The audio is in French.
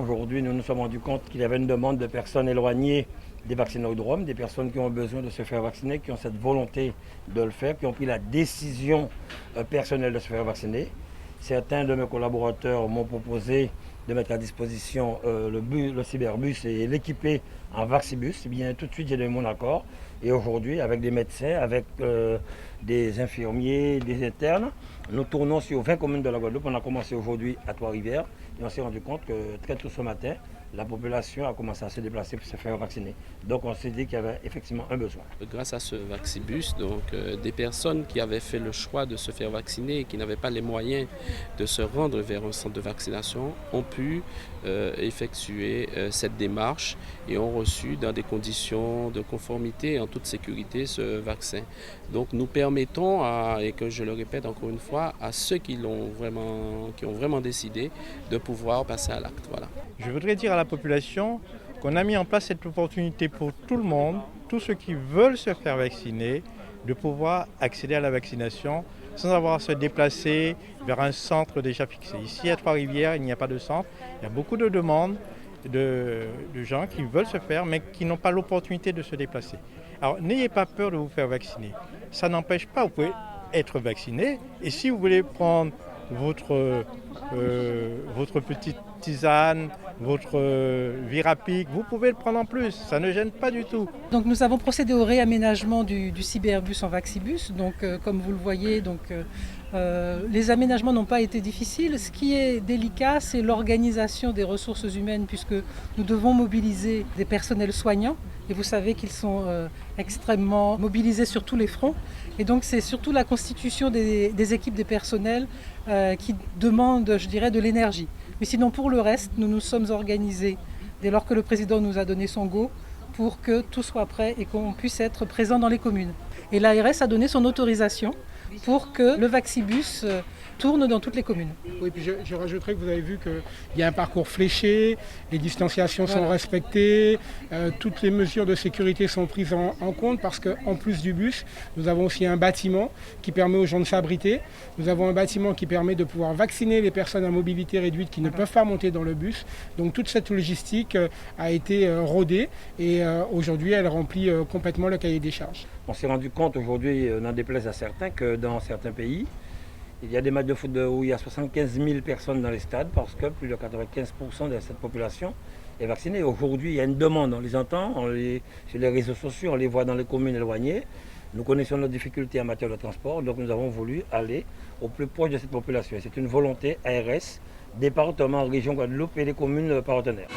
Aujourd'hui, nous nous sommes rendus compte qu'il y avait une demande de personnes éloignées des vaccinodromes, des personnes qui ont besoin de se faire vacciner, qui ont cette volonté de le faire, qui ont pris la décision personnelle de se faire vacciner. Certains de mes collaborateurs m'ont proposé de mettre à disposition le cyberbus et l'équiper en Vaccibus. Eh bien, tout de suite, j'ai donné mon accord. Et aujourd'hui, avec des médecins, avec des infirmiers, des internes, nous tournons sur 20 communes de la Guadeloupe. On a commencé aujourd'hui à Trois-Rivières et on s'est rendu compte que très tôt ce matin, la population a commencé à se déplacer pour se faire vacciner. Donc on s'est dit qu'il y avait effectivement un besoin. Grâce à ce Vaccibus, des personnes qui avaient fait le choix de se faire vacciner et qui n'avaient pas les moyens de se rendre vers un centre de vaccination ont pu effectuer cette démarche et ont reçu dans des conditions de conformité en toute sécurité ce vaccin. Donc nous permettons, et que je le répète encore une fois, à ceux qui ont vraiment décidé de pouvoir passer à l'acte. Voilà. Je voudrais dire à la population qu'on a mis en place cette opportunité pour tout le monde, tous ceux qui veulent se faire vacciner, de pouvoir accéder à la vaccination sans avoir à se déplacer vers un centre déjà fixé. Ici à Trois-Rivières, il n'y a pas de centre. Il y a beaucoup de demandes de gens qui veulent se faire mais qui n'ont pas l'opportunité de se déplacer. Alors n'ayez pas peur de vous faire vacciner. Ça n'empêche pas, vous pouvez être vacciné et si vous voulez prendre votre petite tisane, votre Virapic, vous pouvez le prendre en plus, ça ne gêne pas du tout. Donc nous avons procédé au réaménagement du cyberbus en Vaccibus. Donc comme vous le voyez, les aménagements n'ont pas été difficiles. Ce qui est délicat, c'est l'organisation des ressources humaines puisque nous devons mobiliser des personnels soignants. Et vous savez qu'ils sont extrêmement mobilisés sur tous les fronts. Et donc c'est surtout la constitution des équipes des personnels qui demande, je dirais, de l'énergie. Mais sinon pour le reste, nous nous sommes organisés dès lors que le président nous a donné son go pour que tout soit prêt et qu'on puisse être présent dans les communes. Et l'ARS a donné son autorisation pour que le Vaccibus tourne dans toutes les communes. Oui, puis je rajouterais que vous avez vu qu'il y a un parcours fléché, les distanciations sont respectées, toutes les mesures de sécurité sont prises en compte parce qu'en plus du bus, nous avons aussi un bâtiment qui permet aux gens de s'abriter. Nous avons un bâtiment qui permet de pouvoir vacciner les personnes à mobilité réduite qui ne peuvent pas monter dans le bus. Donc toute cette logistique a été rodée et aujourd'hui elle remplit complètement le cahier des charges. On s'est rendu compte aujourd'hui, n'en déplaise à certains, que dans certains pays, il y a des matchs de foot où il y a 75 000 personnes dans les stades parce que plus de 95% de cette population est vaccinée. Aujourd'hui, il y a une demande, on les entend sur les réseaux sociaux, on les voit dans les communes éloignées. Nous connaissons nos difficultés en matière de transport, donc nous avons voulu aller au plus proche de cette population. C'est une volonté ARS, département, région Guadeloupe et les communes partenaires.